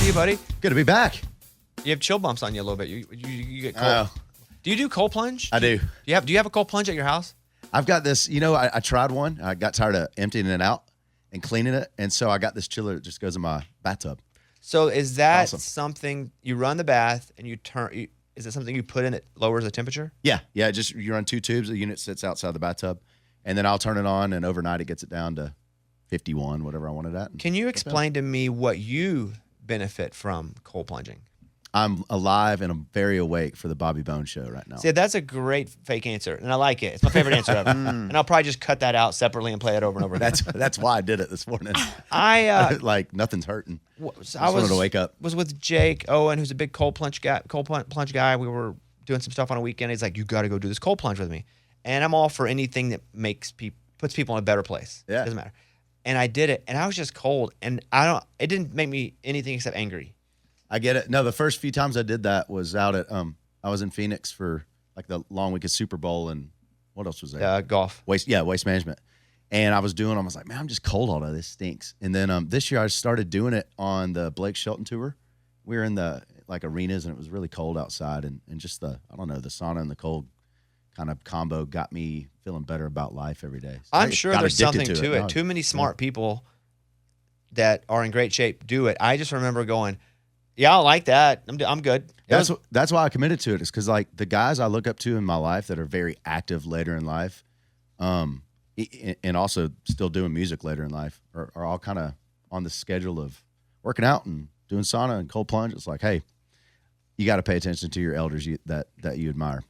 you, buddy? Good to be back. You have chill bumps on you a little bit. You get cold. Do you do cold plunge? I do. Do you have a cold plunge at your house? I've got this, I tried one. I got tired of emptying it out and cleaning it. And so I got this chiller that just goes in my bathtub. So is that Awesome. something you run the bath and is it something you put in that lowers the temperature? Yeah. Just you run 2 tubes. The unit sits outside the bathtub. And then I'll turn it on, and overnight it gets it down to 51, whatever I want it at. Can you explain to me what you benefit from cold plunging? I'm alive and I'm very awake for the Bobby Bones show right now. See, that's a great fake answer, and I like it. It's my favorite answer ever. And I'll probably just cut that out separately and play it over and over again. That's why I did it this morning. Like nothing's hurting. I wanted to wake up. Was with Jake Owen, who's a big cold plunge guy. We were doing some stuff on a weekend. He's like, "You got to go do this cold plunge with me," and I'm all for anything that puts people in a better place. Yeah, doesn't matter. And I did it, and I was just cold, and it didn't make me anything except angry. I get it. No, the first few times I did that was out at I was in Phoenix for like the long week of Super Bowl, and what else was there? Golf. Waste management. And I was like, man, I'm just cold all day. This stinks. And then this year I started doing it on the Blake Shelton tour. We were in the like arenas, and it was really cold outside, and just the sauna and the cold kind of combo got me feeling better about life every day. So I'm sure there's something to it. Too many smart people that are in great shape do it. I just remember going, yeah, I like that. I'm good. That's why I committed to it. Is because like the guys I look up to in my life that are very active later in life, and also still doing music later in life, are all kind of on the schedule of working out and doing sauna and cold plunge. It's like, hey, you got to pay attention to your elders that you admire.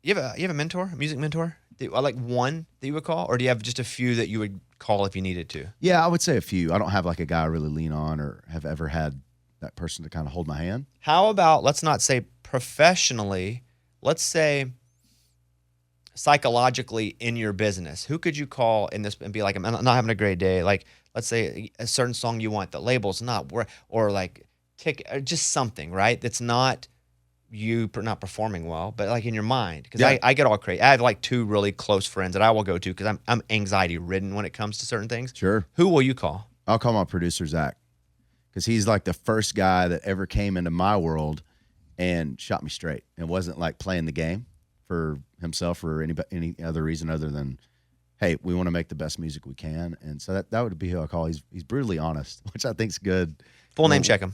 You have a mentor, a music mentor, like one that you would call, or do you have just a few that you would call if you needed to? Yeah, I would say a few. I don't have like a guy I really lean on or have ever had that person to kind of hold my hand. How about, let's not say professionally, let's say psychologically in your business? Who could you call in this and be like, I'm not having a great day? Like, let's say a certain song you want, the label's not, or like just something, right? That's not you not performing well, but like in your mind. Because I get all crazy. I have like 2 really close friends that I will go to because I'm anxiety ridden when it comes to certain things. Sure. Who will you call? I'll call my producer, Zach. Because he's like the first guy that ever came into my world and shot me straight and wasn't like playing the game for himself or any other reason other than, hey, we want to make the best music we can. And so that would be who I call. He's brutally honest, which I think's good. Full name check him.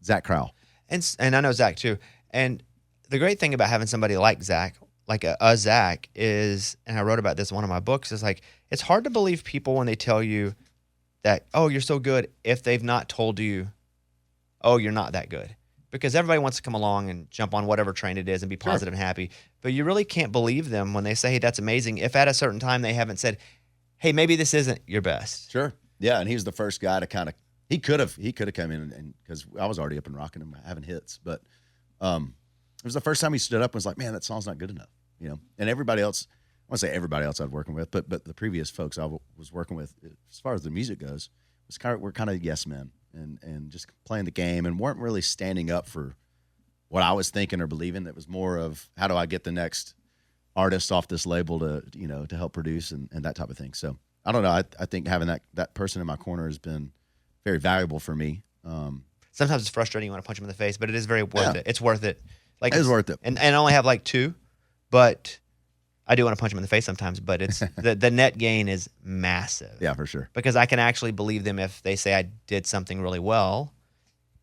Zach Crowell. And I know Zach too. And the great thing about having somebody like Zach, like a Zach, is, and I wrote about this in one of my books, is like, it's hard to believe people when they tell you that, oh, you're so good, if they've not told you, oh, you're not that good. Because everybody wants to come along and jump on whatever train it is and be positive and happy. But you really can't believe them when they say, hey, that's amazing, if at a certain time they haven't said, hey, maybe this isn't your best. Sure. Yeah, and he was the first guy to kind of, he could have come in and because I was already up and rocking him, having hits. But it was the first time he stood up and was like, man, that song's not good enough. And everybody else, I won't say everybody else I was working with, but the previous folks I was working with, as far as the music goes, we're kind of yes men and just playing the game and weren't really standing up for what I was thinking or believing. That was more of how do I get the next artist off this label to help produce and that type of thing. So I don't know. I think having that person in my corner has been very valuable for me. Sometimes it's frustrating. You want to punch him in the face, but it is very worth it. It's worth it. Like it is worth it. And I only have like 2, but I do want to punch him in the face sometimes, but it's the net gain is massive. Yeah, for sure. Because I can actually believe them if they say I did something really well,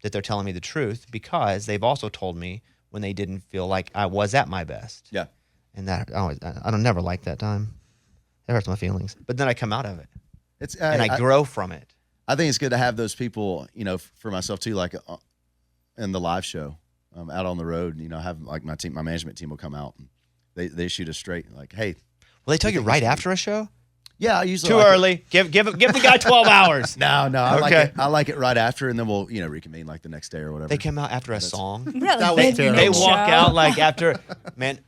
that they're telling me the truth, because they've also told me when they didn't feel like I was at my best. Yeah. And I don't never like that time. It hurts my feelings. But then I come out of it. And I grow from it. I think it's good to have those people, for myself too, like in the live show, out on the road, have like my management team will come out and they shoot us straight. Like, hey. Will they tell you right after a show? Yeah, I usually too early. Give the guy 12 hours. No. I like it right after, and then we'll reconvene like the next day or whatever. They come out after a song. That was terrible. They walk out like after. Man,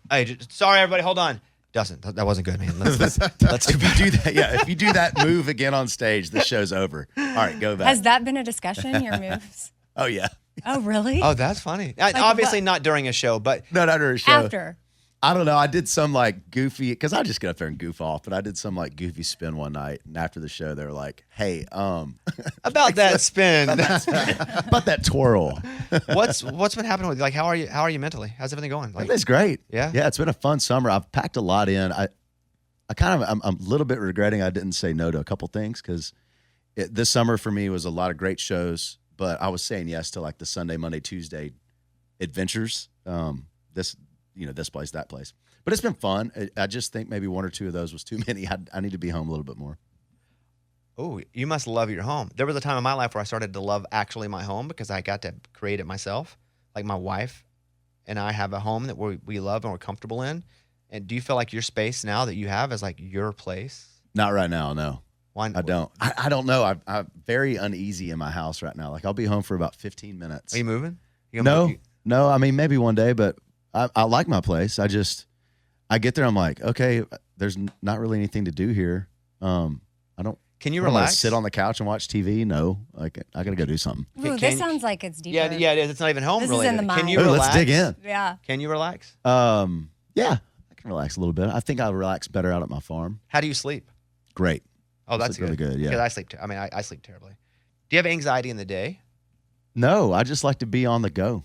sorry everybody, hold on. Dustin, that wasn't good, man. Let's do that. Yeah, if you do that move again on stage, the show's over. All right, go back. Has that been a discussion? Your moves? Oh yeah. Oh really? Oh, that's funny. Obviously not during a show, but no, not during a show. After. I don't know. I did some like goofy, because I just get up there and goof off, but I did some like goofy spin one night. And after the show, they were like, hey, About that spin. about that twirl. What's been happening with you? Like, how are you mentally? How's everything going? Like, It's great. Yeah? Yeah, it's been a fun summer. I've packed a lot in. I'm a little bit regretting I didn't say no to a couple things, because this summer for me was a lot of great shows, but I was saying yes to like the Sunday, Monday, Tuesday adventures. This place, that place. But it's been fun. I just think maybe one or two of those was too many. I need to be home a little bit more. oh, you must love your home. There was a time in my life where I started to love actually my home because I got to create it myself. Like my wife and I have a home that we love and we're comfortable in. And do you feel like your space now that you have is like your place? Not right now, no. Why? I don't. I don't know. I'm very uneasy in my house right now. Like I'll be home for about 15 minutes. Are you moving? You gonna No, move? no. I mean, maybe one day, but I like my place. I get there. I'm like, okay, there's not really anything to do here. I don't. Can you I don't wanna relax? sit on the couch and watch TV? No, like I gotta go do something. Ooh, Can- this sounds like it's deeper. Yeah, it is. It's not even home This is related. in the Can you mind. Ooh, relax? let's dig in. Yeah. Can you relax? Yeah, I can relax a little bit. I think I relax better out at my farm. How do you sleep? Great. Oh, that's Sleep really good, yeah. Because I sleep. I sleep terribly. Do you have anxiety in the day? No, I just like to be on the go.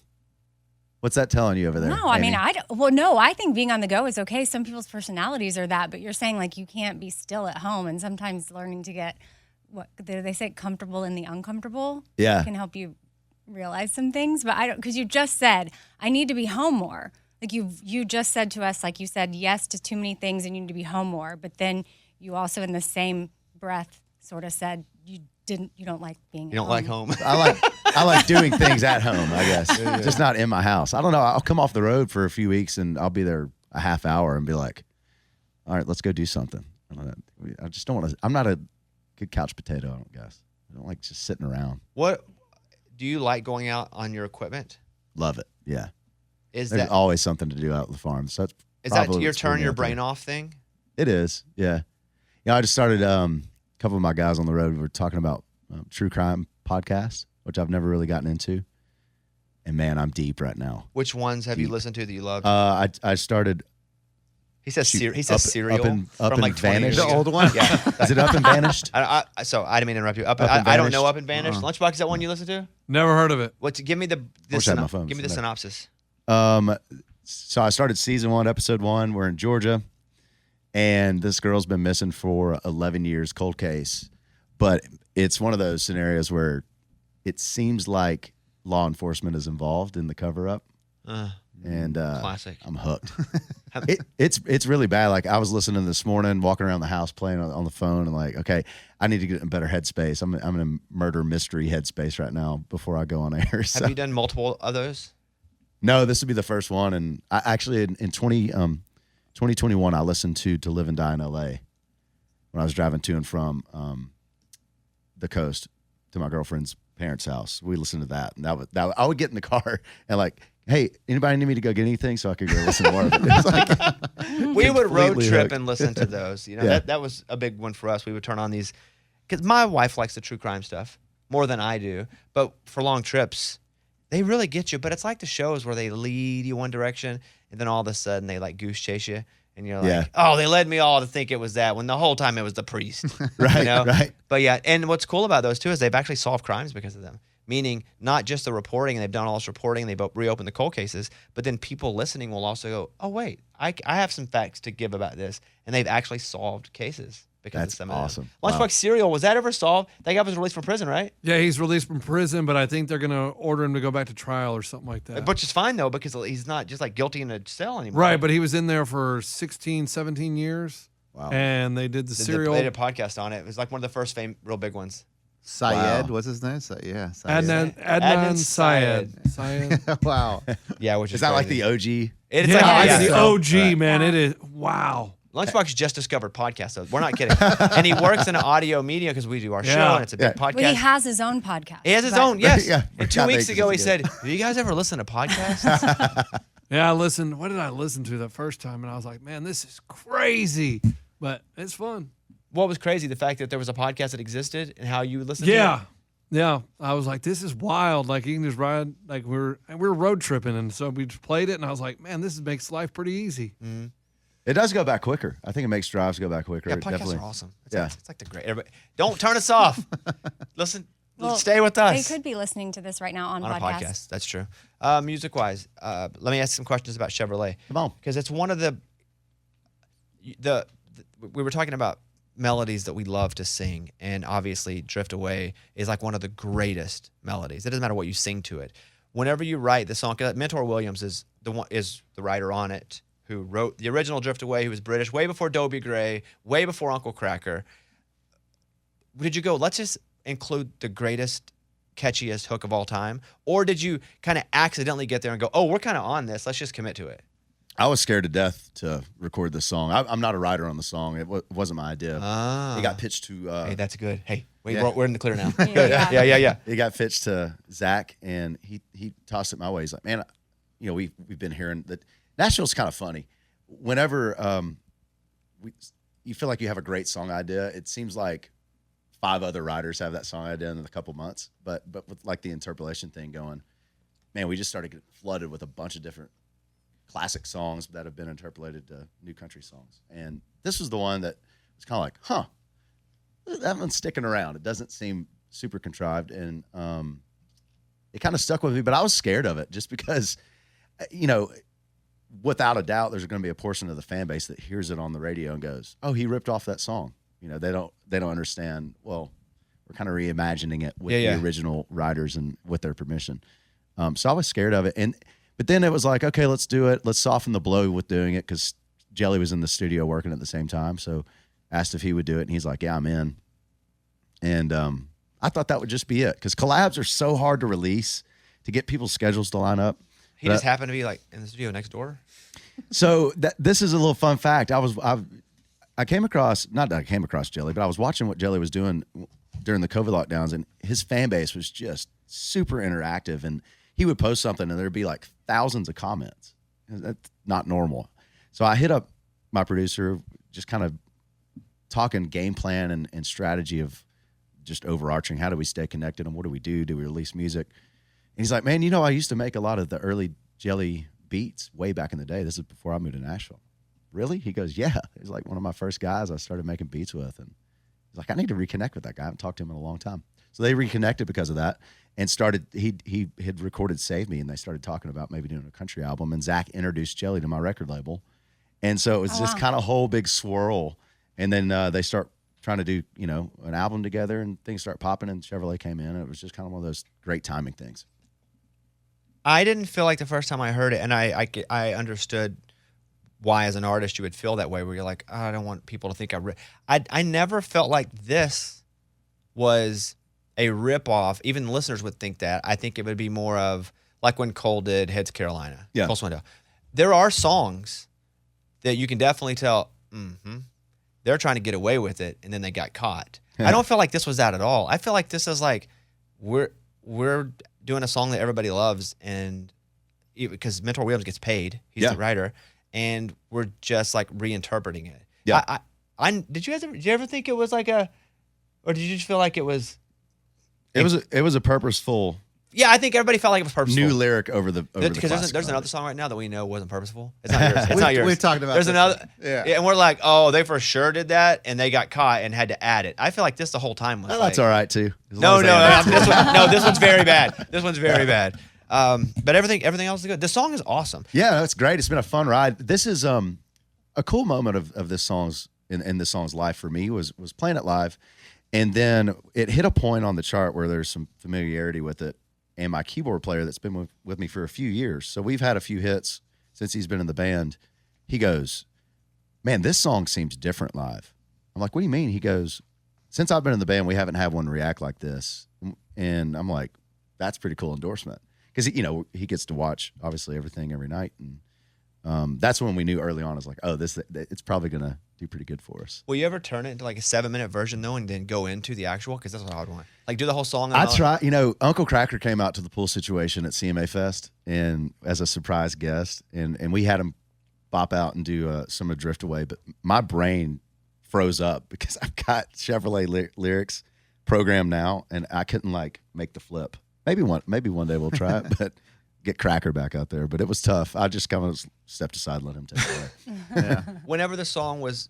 What's that telling you over there? No, I mean, Amy? I think being on the go is okay. Some people's personalities are that, but you're saying like you can't be still at home, and sometimes learning to get, what do they say, comfortable in the uncomfortable Yeah. can help you realize some things. But I don't, because you just said, I need to be home more. Like you just said to us, like you said yes to too many things and you need to be home more. But then you also in the same breath sort of said you don't like being You don't like home. I like doing things at home, I guess. Just not in my house. I don't know. I'll come off the road for a few weeks and I'll be there a half hour and be like, all right, let's go do something. I just don't want to. I'm not a good couch potato, I don't guess. I don't like just sitting around. What do you like going out on your equipment? Love it. Yeah. Is There's that always something to do out at the farm. So is that your turn your brain off thing? It is. Yeah. I just started a couple of my guys on the road were talking about true crime podcasts, which I've never really gotten into. And man, I'm deep right now. Which ones have you listened to that you loved? I started. He says shoot, Serial up and from like 20 years Vanished. ago. The old one? Yeah. Is it Up and Vanished? So I didn't mean to interrupt you. Up and I don't know Vanished? Up and Vanished. Lunchbox, is that one you listen to? Never heard of it. Give me the Wish I had my phone. give me the No. synopsis. So I started season 1, episode 1. We're in Georgia, and this girl's been missing for 11 years, cold case. But it's one of those scenarios where it seems like law enforcement is involved in the cover up. And Classic. I'm hooked. It's really bad. Like I was listening this morning, walking around the house, playing on the phone, and like, okay, I need to get in a better headspace. I'm in a murder mystery headspace right now before I go on air. So. Have you done multiple of those? No, this would be the first one. And I actually in 2021, I listened to Live and Die in L.A. when I was driving to and from the coast to my girlfriend's parents' house. We listened to that, and that I would get in the car and like, hey, anybody need me to go get anything so I could go listen to more of it? It was like, We would road completely trip hooked. and listen to those. Yeah. That was a big one for us. We would turn on these because my wife likes the true crime stuff more than I do. But for long trips, they really get you. But it's like the shows where they lead you one direction and then all of a sudden they like goose chase you. And you're like, Yeah. oh, they led me all to think it was that when the whole time it was the priest. Right, You know? right. But yeah, and what's cool about those too is they've actually solved crimes because of them. Meaning not just the reporting, and they've done all this reporting, they've reopened the cold cases, but then people listening will also go, oh, wait, I have some facts to give about this. And they've actually solved cases because That's of some awesome. of them. Lunchbox Serial, was that ever solved? That guy was released from prison, right? Yeah, he's released from prison, but I think they're going to order him to go back to trial or something like that. Which is fine, though, because he's not just like guilty in a cell anymore. Right, but he was in there for 16, 17 years. Wow. And they did the serial. They did a podcast on it. It was like one of the first real big ones. Syed, Wow. what's his name? Yeah, Syed. Adnan Syed. Syed. Wow. Yeah, which is Is that like crazy. the OG? It's Yeah, like, it's yeah. the OG, Right. man. It is. Wow. Lunchbox just discovered podcasts, though. We're not kidding. And he works in an audio media because we do our show, Yeah. and it's a big podcast. Well, he has his own podcast. He has his but- own, yes. Yeah. And 2 God weeks makes ago, he us said, do you guys ever listen to podcasts? Yeah, I listened. What did I listen to the first time? And I was like, man, this is crazy. But it's fun. What was crazy? The fact that there was a podcast that existed and how you would listen to Yeah. it? Yeah, I was like, this is wild. Like, you can just ride, like, we're road tripping. And so we just played it, and I was like, man, this makes life pretty easy. Mm-hmm. It does go back quicker. I think it makes drives go back quicker. Yeah, It podcasts definitely. are awesome. It's like the great. Everybody, don't turn us off. Listen, stay with us. They could be listening to this right now on a podcast. That's true. Music-wise, let me ask some questions about Chevrolet. Come on. Because it's one of the we were talking about melodies that we love to sing, and obviously Drift Away is like one of the greatest melodies. It doesn't matter what you sing to it. Whenever you write the song, 'cause Mentor Williams is the writer on it, who wrote the original Drift Away, who was British, way before Dobie Gray, way before Uncle Kracker. Did you go, let's just include the greatest, catchiest hook of all time? Or did you kind of accidentally get there and go, oh, we're kind of on this, let's just commit to it? I was scared to death to record this song. I'm not a writer on the song. It wasn't my idea. It got pitched to. Hey, that's good. Hey, wait, Yeah. we're in the clear now. Yeah. It got pitched to Zach, and he tossed it my way. He's like, man, we've been hearing that Nashville's kind of funny. Whenever you feel like you have a great song idea, it seems like 5 other writers have that song idea in a couple months. But with like the interpolation thing going, man, we just started getting flooded with a bunch of different classic songs that have been interpolated to new country songs. And this was the one that was kind of like, that one's sticking around. It doesn't seem super contrived. And it kind of stuck with me, but I was scared of it just because, without a doubt, there's going to be a portion of the fan base that hears it on the radio and goes, oh, he ripped off that song. They don't understand. Well, we're kind of reimagining it with the original writers and with their permission. So I was scared of it. But then it was like, okay, let's do it. Let's soften the blow with doing it, because Jelly was in the studio working at the same time. So asked if he would do it, and he's like, yeah, I'm in. And I thought that would just be it, because collabs are so hard to release, to get people's schedules to line up. He just happened to be like in the studio next door. So this is a little fun fact. I came across, not that I came across Jelly, but I was watching what Jelly was doing during the COVID lockdowns, and his fan base was just super interactive, and he would post something and there'd be like thousands of comments. That's not normal. So I hit up my producer, just kind of talking game plan and strategy of just overarching. How do we stay connected, and what do we do? Do we release music? And he's like, man, I used to make a lot of the early Jelly beats way back in the day. This is before I moved to Nashville. Really? He goes, yeah. He's like one of my first guys I started making beats with. And he's like, I need to reconnect with that guy. I haven't talked to him in a long time. So they reconnected because of that, and started, he had recorded Save Me, and they started talking about maybe doing a country album, and Zach introduced Jelly to my record label. And so it was just kind of a whole big swirl. And then they start trying to do, an album together, and things start popping, and Chevrolet came in, and it was just kind of one of those great timing things. I didn't feel like the first time I heard it, and I understood why as an artist you would feel that way, where you're like, oh, I don't want people to think I never felt like this was a ripoff. Even listeners would think that. I think it would be more of like when Cole did Heads Carolina. Yeah. Cole Swindell. There are songs that you can definitely tell, they're trying to get away with it, and then they got caught. I don't feel like this was that at all. I feel like this is like, we're doing a song that everybody loves, and because Mentor Williams gets paid, he's the writer, and we're just like reinterpreting it. Yeah. Did you ever think it was like or did you just feel like it was? It was a purposeful. Yeah, I think everybody felt like it was purposeful. New lyric over the because there's another song right now that we know wasn't purposeful. It's not yours. It's not yours. We've talked about there's this another. one. Yeah. And we're like, oh, they for sure did that, and they got caught and had to add it. I feel like this the whole time was. That's all right too. No, this one's very bad. This one's very bad. But everything else is good. The song is awesome. Yeah, that's great. It's been a fun ride. This is a cool moment of this song's in this song's life for me was playing it live, and then it hit a point on the chart where there's some familiarity with it. And my keyboard player that's been with me for a few years, so we've had a few hits since he's been in the band. He goes, man, this song seems different live. I'm like, what do you mean? He goes, since I've been in the band, we haven't had one react like this. And I'm like, that's pretty cool endorsement. Because, he gets to watch, obviously, everything every night. And that's when we knew early on, I was like, oh, it's probably going to do pretty good for us. Will you ever turn it into like a 7-minute version, though, and then go into the actual? Because that's what I would want. Like, do the whole song. I try. Uncle Kracker came out to the pool situation at CMA Fest and as a surprise guest, and we had him bop out and do some of Drift Away. But my brain froze up because I've got Chevrolet lyrics program now, and I couldn't like make the flip. Maybe one day we'll try it, but get Cracker back out there. But it was tough. I just kind of stepped aside and let him take it away. Yeah. Whenever the song was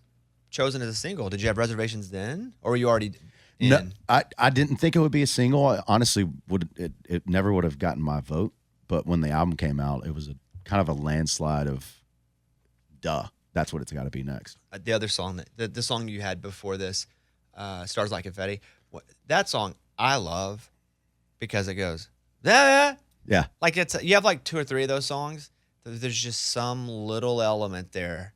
chosen as a single, did you have reservations then, or were you already in? No, I didn't think it would be a single. I honestly, it never would have gotten my vote. But when the album came out, it was a kind of a landslide of, that's what it's got to be next. The other song, the song you had before this, Stars Like Confetti, that song I love because it goes, yeah. Like you have like 2 or 3 of those songs. There's just some little element there.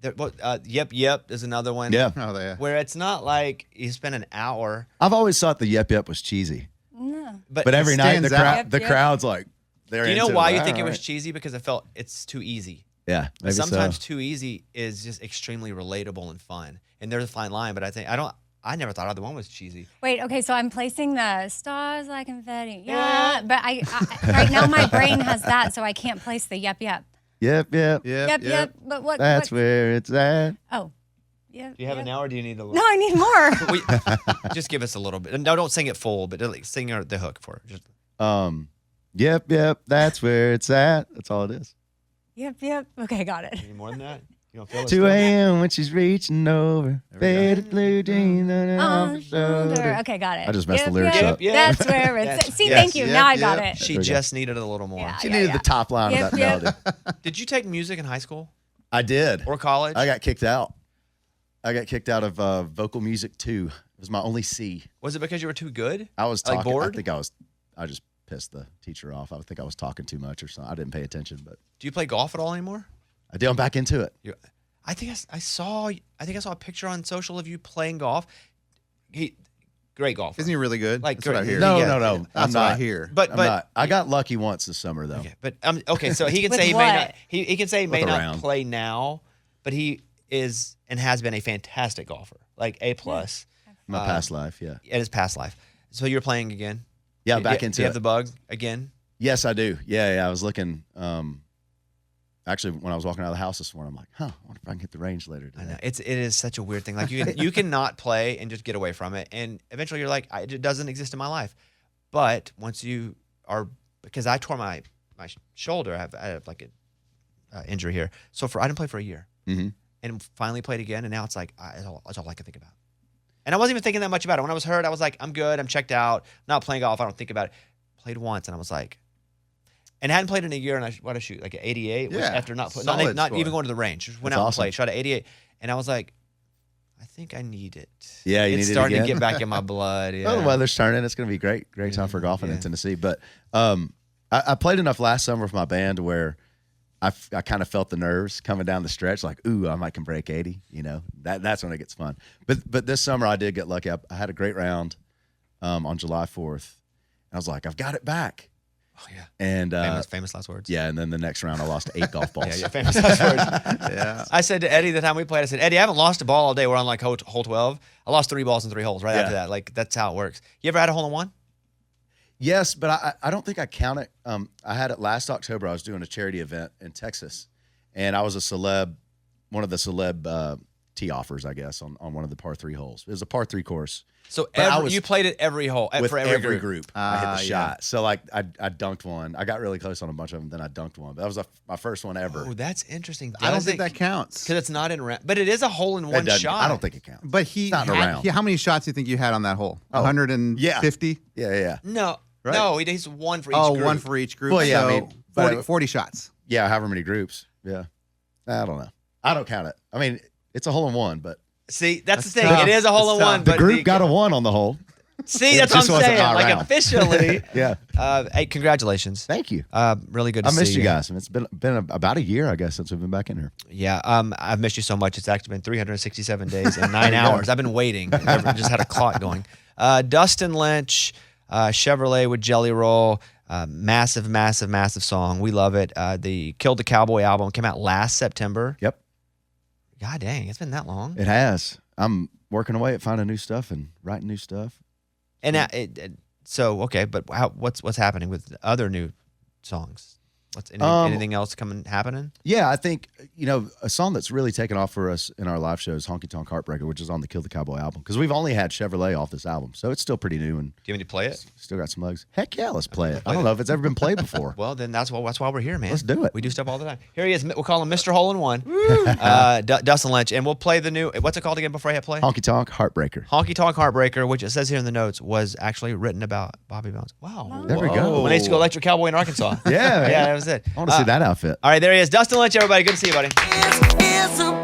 Yep is another one. Yeah. Oh, yeah. Where it's not like you spend an hour. I've always thought the Yep was cheesy. No. But every night stands out. the crowd's like, they're Do you know into why it. you think it All was right. cheesy? Because I felt it's too easy. Yeah, maybe Sometimes so. too easy is just extremely relatable and fun. And there's a fine line, but I never thought either one was cheesy. Wait, okay, so I'm placing the stars like confetti. Yeah, but I right now my brain has that, so I can't place the yep. Yep. Yep. But what? That's what? where it's at. Oh, yeah. Do you have it now, or do you need a little? No, I need more. Just give us a little bit. No, don't sing it full, but like, sing the hook for it. Just, Yep. That's where it's at. That's all it is. Yep. Okay, got it. any more than that? You don't feel it? 2 a.m. when she's reaching over. we go. Faded blue jeans on On her shoulder. shoulder. Okay, got it. I just messed the lyrics up. Yep. That's where it's. That's- See, yes, thank you. yep, now I got yep. it. She just needed a little more. Yeah. She needed the top line of that Yep. melody. Did you take music in high school I did. or college? I got kicked out. I got kicked out of vocal music 2. It was my only C. Was it because you were too good? I was Like talking. bored? I just pissed the teacher off. I think I was talking too much or something. I didn't pay attention, but Do you play golf at all anymore? I did. I'm back into it. I think I saw a picture on social of you playing golf. Great golfer. Isn't he really good? Like, That's what I great. hear. No. I'm That's what I not. hear. But I'm not. I got lucky once this summer though. okay, but okay. So he can With say he may what? not. He can say he may With a not round. play now, but he is and has been a fantastic golfer, like A+. My past life, yeah. In his past life. So you're playing again? Yeah, back Do into you it. have the bug again? Yes, I do. Yeah. I was looking. Actually, when I was walking out of the house this morning, I'm like, I wonder if I can hit the range later I today. know it is such a weird thing. Like you can not play and just get away from it, and eventually you're like, it doesn't exist in my life. But once you are, because I tore my shoulder, I have like an injury here. So I didn't play for a year, and finally played again, and now it's like that's all I can think about. And I wasn't even thinking that much about it. When I was hurt, I was like, I'm good, I'm checked out, not playing golf. I don't think about it. Played once, and I was like. And I hadn't played in a year, and I shoot like an 88 which Yeah, after not solid not score. even going to the range. Just went That's out and awesome. played, shot at 88, and I was like, I think I need it. Yeah, you it's need it starting to again? get back in my blood. Yeah. Well, the weather's turning. It's going to be great time for golfing in Tennessee. But I played enough last summer with my band where I kind of felt the nerves coming down the stretch. Like, ooh, I might can break 80. You know, that's when it gets fun. But this summer I did get lucky. I had a great round on July 4th. And I was like, I've got it back. Oh yeah. And Famous last words. yeah, and then the next round I lost 8 golf balls. Yeah, famous last words. Yeah. I said to Eddie the time we played, I said, Eddie, I haven't lost a ball all day. We're on like hole 12. I lost 3 balls in 3 holes right Yeah. after that. Like that's how it works. You ever had a hole in one? Yes, but I don't think I count it. I had it last October. I was doing a charity event in Texas, and I was one of the celeb tee offers, I guess, on one of the par 3 holes. It was a par 3 course. So But you played at every hole With for every group. I hit the yeah. shot. So like I dunked one. I got really close on a bunch of them. Then I dunked one. But that was my first one ever. Oh, that's interesting. I don't think that counts. because it's not in round, but it is a hole in It one doesn't- shot. I don't think it counts. But he, It's not in a round. how many shots do you think you had on that hole? 150? Yeah. No, Right? no, he's one for each Oh, group. one for each group. Well, yeah, so I mean, but 40 shots. Yeah, however many groups. Yeah. I don't know. I don't count it. I mean, it's a hole in one, but See, that's the That's thing. tough. It is a hole in That's one. tough. the But group got a 1 on the hole. See, that's what just I'm wasn't saying. my Like round. officially. Yeah. Hey, congratulations. Thank you. Really good to I see missed you guys. And it's been about a year, I guess, since we've been back in here. Yeah, I've missed you so much. It's actually been 367 days and 9 hours. I've been waiting. I've just had a clock going. Dustin Lynch, Chevrolet with Jelly Roll. Massive song. We love it. The Killed the Cowboy album came out last September. Yep. God dang, it's been that long. It has. I'm working away at finding new stuff and writing new stuff. And so okay, but what's happening with other new songs? What's anything else happening? Yeah, I think, a song that's really taken off for us in our live show is Honky Tonk Heartbreaker, which is on the Kill the Cowboy album. Because we've only had Chevrolet off this album, so it's still pretty new and Do you want me to play it? still got some legs. Heck yeah, let's play it. I don't know if it's ever been played before. Well, then that's why we're here, man. Let's do it. We do stuff all the time. Here he is. We'll call him Mr. Hole in One, Dustin Lynch, and we'll play the new. What's it called again before I hit play? Honky Tonk Heartbreaker. Honky Tonk Heartbreaker, which it says here in the notes was actually written about Bobby Bones. Wow. There we go. When they used to go Electric Cowboy in Arkansas. Yeah, Yeah, that was it. I want to see that outfit. All right, there he is. Dustin Lynch, everybody. Good to see you, buddy. It's a